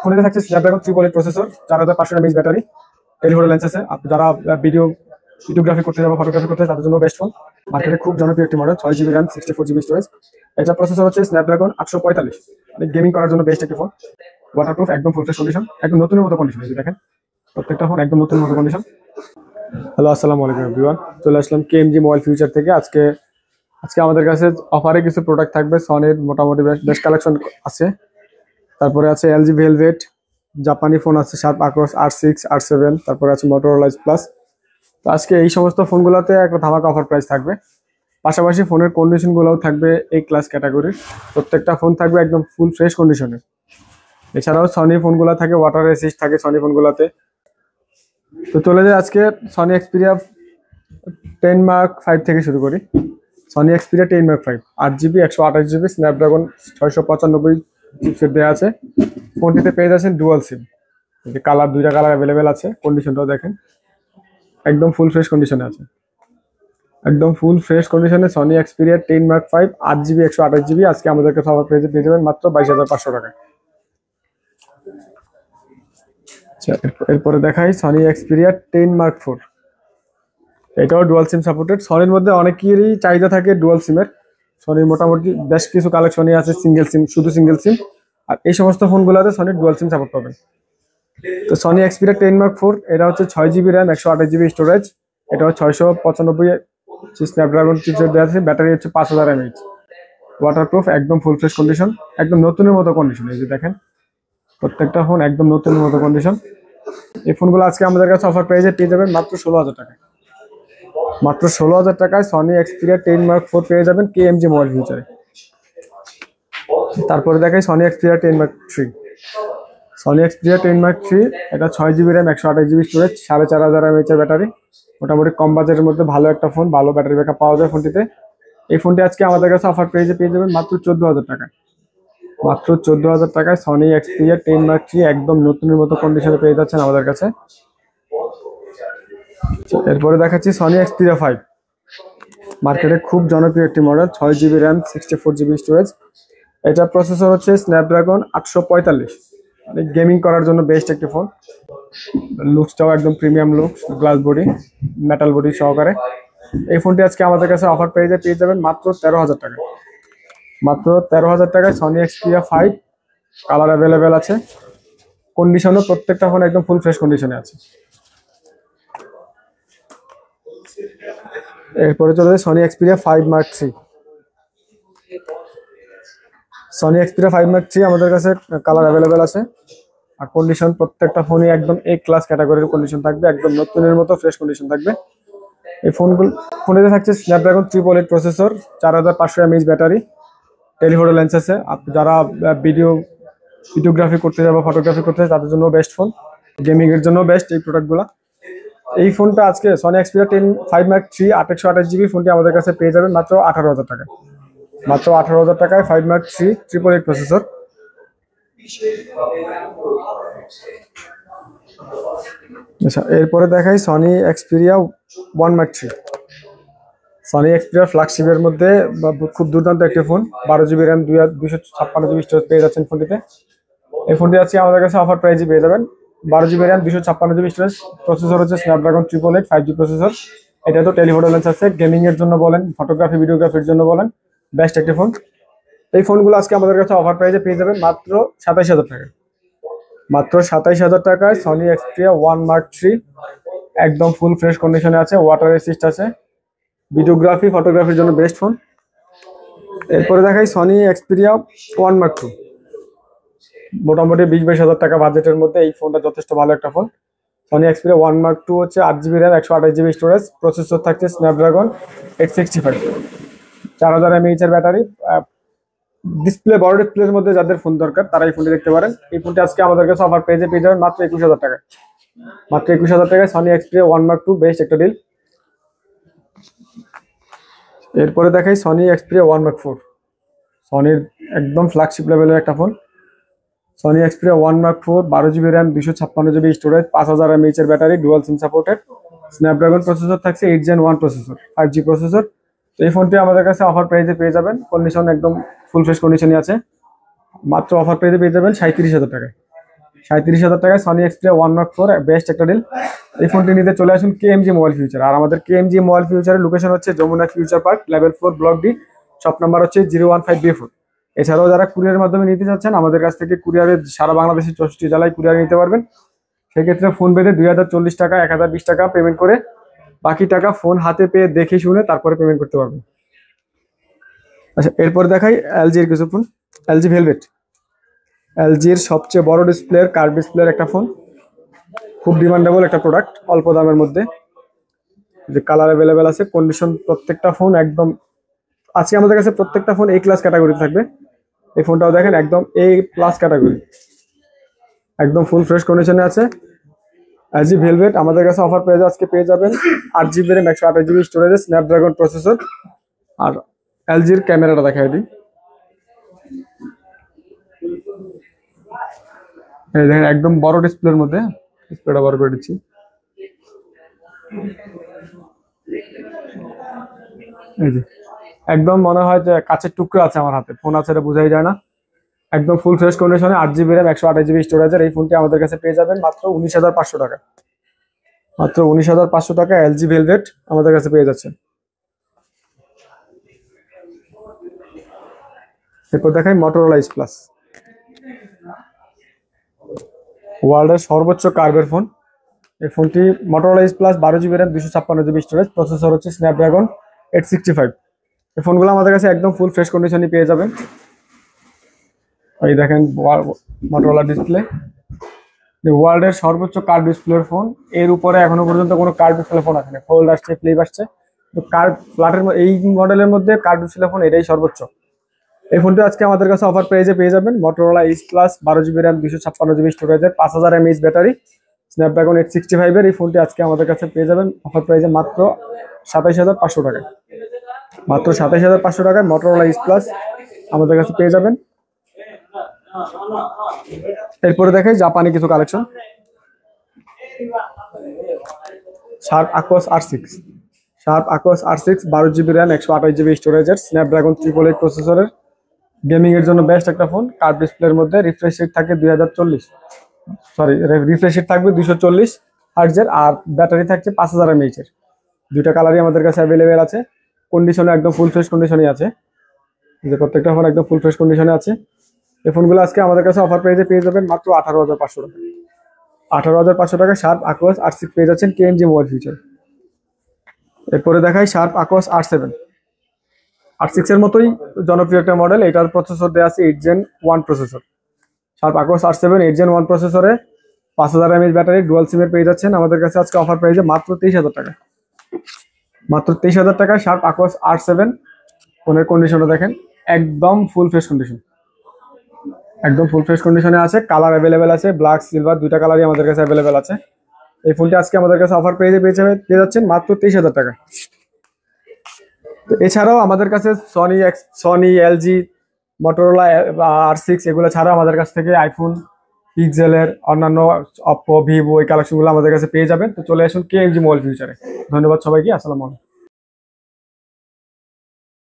ফোনে থাকছে Snapdragon 3 processor, 4500 mAh battery, telephoto lens আছে। আপনি যারা ভিডিওগ্রাফি করতে যাবে, ফটোগ্রাফি করতে তাদের জন্য বেস্ট ফোন। মার্কেটে খুব জনপ্রিয় একটি model, 6GB RAM 64GB storage. এটা প্রসেসর হচ্ছে স্ন্যাপড্রাগন 845, মানে গেমিং করার জন্য বেস্ট একটি ফোন। ওয়াটারপ্রুফ, একদম ফুল ফ্রেশ কন্ডিশন, একদম নতুনের মতো কন্ডিশন। দেখেন প্রত্যেকটা ফোন একদম নতুনের মতো কন্ডিশন। হ্যালো, আসসালামু আলাইকুম এভরিওয়ান। চলে আসলাম কেএমজি মোবাইল ফিউচার থেকে। আজকে আমাদের কাছে অফারে কিছু প্রোডাক্ট থাকবে। সনির মোটামুটি বেস্ট কালেকশন আছে। তারপরে আছে এলজি ভেলভেট, জাপানি ফোন আছে শার্প আক্রোস R6 R7, তারপরে আছে মোটরোলা প্লাস। তো আজকে এই সমস্ত ফোনগুলোতে একটা ধামাকা অফার প্রাইস থাকবে। পাশাপাশি ফোনের কন্ডিশনগুলোও থাকবে A ক্লাস ক্যাটাগরির। প্রত্যেকটা ফোন থাকবে একদম ফুল ফ্রেশ কন্ডিশনে। এছাড়াও সনি ফোনগুলো থাকে ওয়াটার রেসিস্ট থাকে সনি ফোনগুলোতে। তো চলে যায় আজকে সনি এক্সপিরিয়া 10 Mark 5 থেকে শুরু করি। Sony Xperia 10 Mark 5 8GB 128GB Snapdragon 695 chipset দেওয়া আছে। ফোনটিতে পেয়ে যাচ্ছেন ডুয়াল সিম, কালার, দুইটা কালার অ্যাভেলেবেল আছে। কন্ডিশনটাও দেখেন একদম ফুল ফ্রেশ কন্ডিশনে আছে। একদম ফুল ফ্রেশ কন্ডিশনে Sony Xperia 10 Mark 5 8GB 128GB আজকে আমাদের কাছে অফার প্রাইসে পেয়ে যাবেন মাত্র 22,500 টাকায়। এরপরে দেখাই সনি এক্সপিরিয়া 10 Mark 4। এটাও ডুয়াল সিম সাপোর্টেড। সনির মধ্যে অনেকেরই চাহিদা থাকে ডুয়াল সিমের। সনির মোটামুটি বেশ কিছু কালেকশনই আছে সিঙ্গেল সিম, শুধু সিঙ্গেল সিম। আর এই সমস্ত ফোনগুলোতে সনির ডুয়াল সিম সাপোর্ট পাবেন। তো সনি এক্সপিরিয়া 10 Mark 4 এটা হচ্ছে 6GB RAM 128GB স্টোরেজ। এটা হচ্ছে 695 স্ন্যাপড্রাগন চিপসেট দেওয়া আছে। ব্যাটারি হচ্ছে 5000 mAh। ওয়াটারপ্রুফ, একদম ফুল ফ্রেশ কন্ডিশন, একদম নতুনের মতো কন্ডিশন। এই যে দেখেন প্রত্যেকটা ফোন একদম নতুনের মতো কন্ডিশন। এই ফোনগুলো আজকে আমাদের কাছে অফার প্রাইসে পেয়ে যাবেন মাত্র 16,000 টাকায়। মাত্র 16,000 টাকায় সনি এক্সপিরিয়া 10 Mark 4 পেয়ে যাবেন কেএমজি মোবাইল ফিউচারে। তারপরে দেখাই Sony Xperia 10 Mark 3। Sony Xperia 10 Mark 3 এটা 6GB RAM 128GB storage, 4500 mAh battery. মোটামুটি কম বাজেটের মধ্যে ভালো একটা ফোন, ভালো ব্যাটারি ব্যাকআপ পাওয়া যায় ফোনটিতে। এই ফোনটি আজকে আমাদের কাছে অফার প্রাইসে পেয়ে যাবেন মাত্র 14,000 টাকায়। মাত্র 14,000 টাকায় সনি এক্সপিরিয়া 10 Mark 3 একদম নতুনের মতো কন্ডিশনে পেয়ে যাচ্ছেন আমাদের কাছে। এরপরে দেখাচ্ছি সনি এক্সপিরিয়া 5। মার্কেটে খুব জনপ্রিয় একটি model, 6GB RAM 64GB storage. এটা প্রসেসর হচ্ছে স্ন্যাপড্রাগন 845, মানে গেমিং করার জন্য বেস্ট একটি ফোন। লুকসটাও একদম premium looks, glass body, metal body সহকারে। এই ফোনটি আজকে আমাদের কাছে অফার প্রাইসে পেয়ে যাবেন মাত্র 13,000 টাকায়। মাত্র 13,000 টাকায় সনি এক্সপিরিয়া 5, কালার অ্যাভেলেবেল আছে। কন্ডিশনও প্রত্যেকটা ফোন একদম ফুল ফ্রেশ কন্ডিশনে আছে। এরপরে চলে যায় Sony Xperia 5 Mark 3। Sony Xperia 5 Mark 3 আমাদের কাছে কালার অ্যাভেলেবেল আছে। আর কন্ডিশন প্রত্যেকটা ফোনই একদম A ক্লাস ক্যাটাগরির কন্ডিশন থাকবে, একদম নতুনের মতো ফ্রেশ কন্ডিশন থাকবে। এই ফোনেতে থাকছে Snapdragon 388 processor, 4500 mAh battery, telephoto lens আছে। আপনি যারা ভিডিওগ্রাফি করতে যাবে, ফটোগ্রাফি করতে যাবে তাদের জন্য বেস্ট ফোন। গেমিং এর জন্য বেস্ট এই প্রোডাক্টগুলো। এই ফোনটা আজকে সনি এক্সপিরিয়া 5 Mark 3 828GB ফোনটি আমাদের কাছে পেয়ে যাবেন মাত্র 18,000 টাকায়। মাত্র 18,000 টাকায় 5 Mark 3 888 প্রসেসর। আচ্ছা, এরপরে দেখাই Sony Xperia 1 Mark 3। Sony Xperia ফ্ল্যাগশিপের মধ্যে খুব দুর্দান্ত একটি phone, 12GB RAM 256GB storage পেয়ে যাচ্ছেন ফোনটিতে। এই ফোনটি আজকে আমাদের কাছে অফার প্রাইসে পেয়ে যাবেন 12GB RAM 256GB storage. Processor হচ্ছে স্ন্যাপড্রাগন 888 5G প্রসেসর। এটা তো টেলিফোটো লেন্স আছে, গেমিং এর জন্য বলেন, ফটোগ্রাফি ভিডিওগ্রাফির জন্য বলেন, বেস্ট একটি ফোন। এই ফোনগুলো আজকে আমাদের কাছে অফার প্রাইসে পেয়ে যাবেন মাত্র 27,000 টাকায়। মাত্র 27,000 টাকায় সনি এক্সপিরিয়া 1 Mark 3 একদম ফুল ফ্রেশ কন্ডিশনে আছে, ওয়াটার রেসিস্ট আছে, ভিডিওগ্রাফি ফটোগ্রাফির জন্য বেস্ট ফোন। এরপরে দেখাই সনি এক্সপিরিয়া 1 Mark 2। মোটামুটি 20-22,000 টাকা বাজেটের মধ্যে এই ফোনটা যথেষ্ট ভালো একটা ফোন। সনি এক্সপিরিয়া 1 Mark 2 হচ্ছে 8GB RAM 128GB storage. Processor থাকছে স্ন্যাপড্রাগন 865, 4000 mAh এর ব্যাটারি। ডিসপ্লে, বড় ডিসপ্লের মধ্যে যাদের ফোন দরকার তারা এই ফোনটি দেখতে পারেন। এই ফোনটি আজকে আমাদের কাছে অফার পেয়ে যাবেন মাত্র 21,000 টাকায়। মাত্র 21,000 টাকায় সনি এক্সপিরিয়া 1 Mark 2 বেস্ট একটা ডিল। এরপরে দেখাই সনি এক্সপিরিয়া 1 Mark 4। সনির একদম ফ্ল্যাগশিপ লেভেলের একটা phone, Sony Xperia 1 Mark 4 12GB RAM 256GB storage, 5000 mAh এর battery, dual SIM supported. Snapdragon processor থাকছে 8 Gen 1 প্রসেসর, 5G প্রসেসর। তো এই ফোনটি আমাদের কাছে অফার প্রাইসে পেয়ে যাবেন, কন্ডিশন একদম ফুল ফ্রেশ কন্ডিশনে আছে। মাত্র অফার প্রাইসে পেয়ে যাবেন 37,000 টাকায়। 37,000 টাকায় সনি এক্সপ্রিয়া 104 বেস্ট একটা ডিল। এই ফোনটি নিতে চলে আসুন কেএমজি মোবাইল ফিউচার। আর আমাদের কেএমজি মোবাইল ফিউচারের লোকেশন হচ্ছে Jamuna future park level 4 block D, shop number হচ্ছে 015B4। এছাড়াও যারা কুরিয়ারের মাধ্যমে নিতে চাচ্ছেন আমাদের কাছ থেকে কুরিয়ারে সারা বাংলাদেশের 64 জেলায় কুরিয়ারে নিতে পারবেন। সেক্ষেত্রে ফোন পেতে 2040 টাকা 1020 টাকা পেমেন্ট করে বাকি টাকা ফোন হাতে পেয়ে দেখে শুনে তারপরে পেমেন্ট করতে পারবেন। আচ্ছা, এরপর দেখাই এলজির কিছু ফোন। এলজি ভেলভেট, এলজির সবচেয়ে বড় ডিসপ্লের কার্ভ ডিসপ্লের একটা ফোন, খুব ডিমান্ডেবল একটা প্রোডাক্ট অল্প দামের মধ্যে। যে কালার অ্যাভেলেবেল আছে, কন্ডিশন প্রত্যেকটা ফোন একদম, আজকে আমাদের কাছে প্রত্যেকটা ফোন A ক্লাস ক্যাটাগরি থাকবে। এই ফোনটাও দেখেন একদম A+ ক্যাটাগরি, একদম ফুল ফ্রেশ কন্ডিশনে আছে। এলজি ভেলভেট আমাদের কাছে অফার প্রাইসে আজকে পেয়ে যাবেন 8GB RAM 128GB স্টোরেজে স্ন্যাপড্রাগন প্রসেসর। আর এলজির ক্যামেরাটা দেখাই দিই, এই দেখেন একদম বড় ডিসপ্লের মধ্যে, ডিসপ্লেটা বড় করে দিচ্ছি। এই যে একদম মনে হয় যে কাছের টুকরো আছে আমার হাতে, ফোন আছে এটা বোঝাই যায় না। একদম ফুল ফ্রেশ কন্ডিশনে 8GB RAM 128GB স্টোরেজের এই ফোনটি আমাদের কাছে পেয়ে যাবেন মাত্র 19,500 টাকা। মাত্র 19,500 টাকা এলজি ভেলভেট আমাদের কাছে পেয়ে যাচ্ছে। এরপর দেখাই মোটরোলা এইচ প্লাস, ওয়ার্ল্ডের সর্বোচ্চ কার্ভের ফোন। এই ফোনটি Motorola H plus 12GB RAM 256GB storage, processor হচ্ছে স্ন্যাপড্রাগন 865। এই ফোনগুলো আমাদের কাছে একদম ফুল ফ্রেশ কন্ডিশনে পেয়ে যাবেন। এই দেখেন মোটরোলা ডিসপ্লে, ওয়ার্ল্ডের সর্বোচ্চ কার্ভ ডিসপ্লের ফোন। এর উপরে এখনো পর্যন্ত কোনো কার্ভ ডিসপ্লে ফোন আসেনি, ফোল্ড আসছে, ফ্লিপ আসছে, তো কার্ভ ফ্ল্যাটের এই মডেলের মধ্যে কার্ভ ডিসপ্লে ফোন এটাই সর্বোচ্চ। এই ফোনটি আজকে আমাদের কাছে অফার প্রাইসে পেয়ে যাবেন Motorola H plus 12GB RAM 256GB স্টোরেজের 5000 mAh ব্যাটারি স্ন্যাপড্রাগন 865 এর। এই ফোনটি আজকে আমাদের কাছে পেয়ে যাবেন অফার প্রাইসে মাত্র 27,500 টাকায়। মাত্র 27,500 টাকায় মোটরোলা এইচ প্লাস আমাদের কাছে পেয়ে যাবেন। এরপরে দেখাই জাপানি কিছু collection. Sharp আকোস R6, sharp আকোস R6 12GB RAM 128GB স্টোরেজের স্ন্যাপড্রাগন 888 প্রসেসরের গেমিং এর জন্য বেস্ট একটা ফোন। কার্ভ ডিসপ্লের মধ্যে রিফ্রেশ রেট থাকে 240 হার্টজের, আর ব্যাটারি থাকছে 5000 mAh এর। দুইটা কালারই আমাদের কাছে অ্যাভেলেবেল আছে, কন্ডিশনে একদম ফুল ফ্রেশ কন্ডিশনে আছে। যে প্রত্যেকটা ফোন একদম ফুল ফ্রেশ কন্ডিশনে আছে। এই ফোনগুলো আজকে আমাদের কাছে অফার প্রাইসে পেয়ে যাবেন মাত্র 18,500 টাকা। 18,500 টাকা শার্প আকোস R6 পেয়ে যাচ্ছেন কেএমজি মোবাইল ফিউচার। এরপরে দেখাই শার্প আকোস R7, R6 এর মতোই জনপ্রিয় একটা মডেল। এটার প্রসেসর দেওয়া আছে 8 Gen 1 processor. Sharp আকোস R7 8 Gen 1 প্রসেসরে 5000 mAh ব্যাটারি ডুয়াল সিমের পেয়ে যাচ্ছেন আমাদের কাছে আজকে অফার প্রাইসে মাত্র 23,000 টাকা। মাত্র 23,000 টাকায় শার্প আকোস R7। ফোনের কন্ডিশনটা দেখেন একদম ফুল ফ্রেশ কন্ডিশন, একদম ফুল ফ্রেশ কন্ডিশনে আছে। কালার অ্যাভেলেবেল আছে, ব্ল্যাক সিলভার দুইটা কালারই আমাদের কাছে অ্যাভেলেবেল আছে। এই ফোনটি আজকে আমাদের কাছে অফার প্রাইসে পেয়ে যাচ্ছেন মাত্র 23,000 টাকা। তো এছাড়াও আমাদের কাছে সনি এলজি মোটরোলা R6 এগুলো ছাড়াও আমাদের কাছ থেকে আইফোন পিক্সেলের অন্যান্য অপ্পো ভিভো এই কালেকশনগুলো আমাদের কাছে পেয়ে যাবেন। তো চলে আসুন কেএমজি মোবাইল ফিউচারে। ধন্যবাদ সবাইকে, আসসালামু আলাইকুম।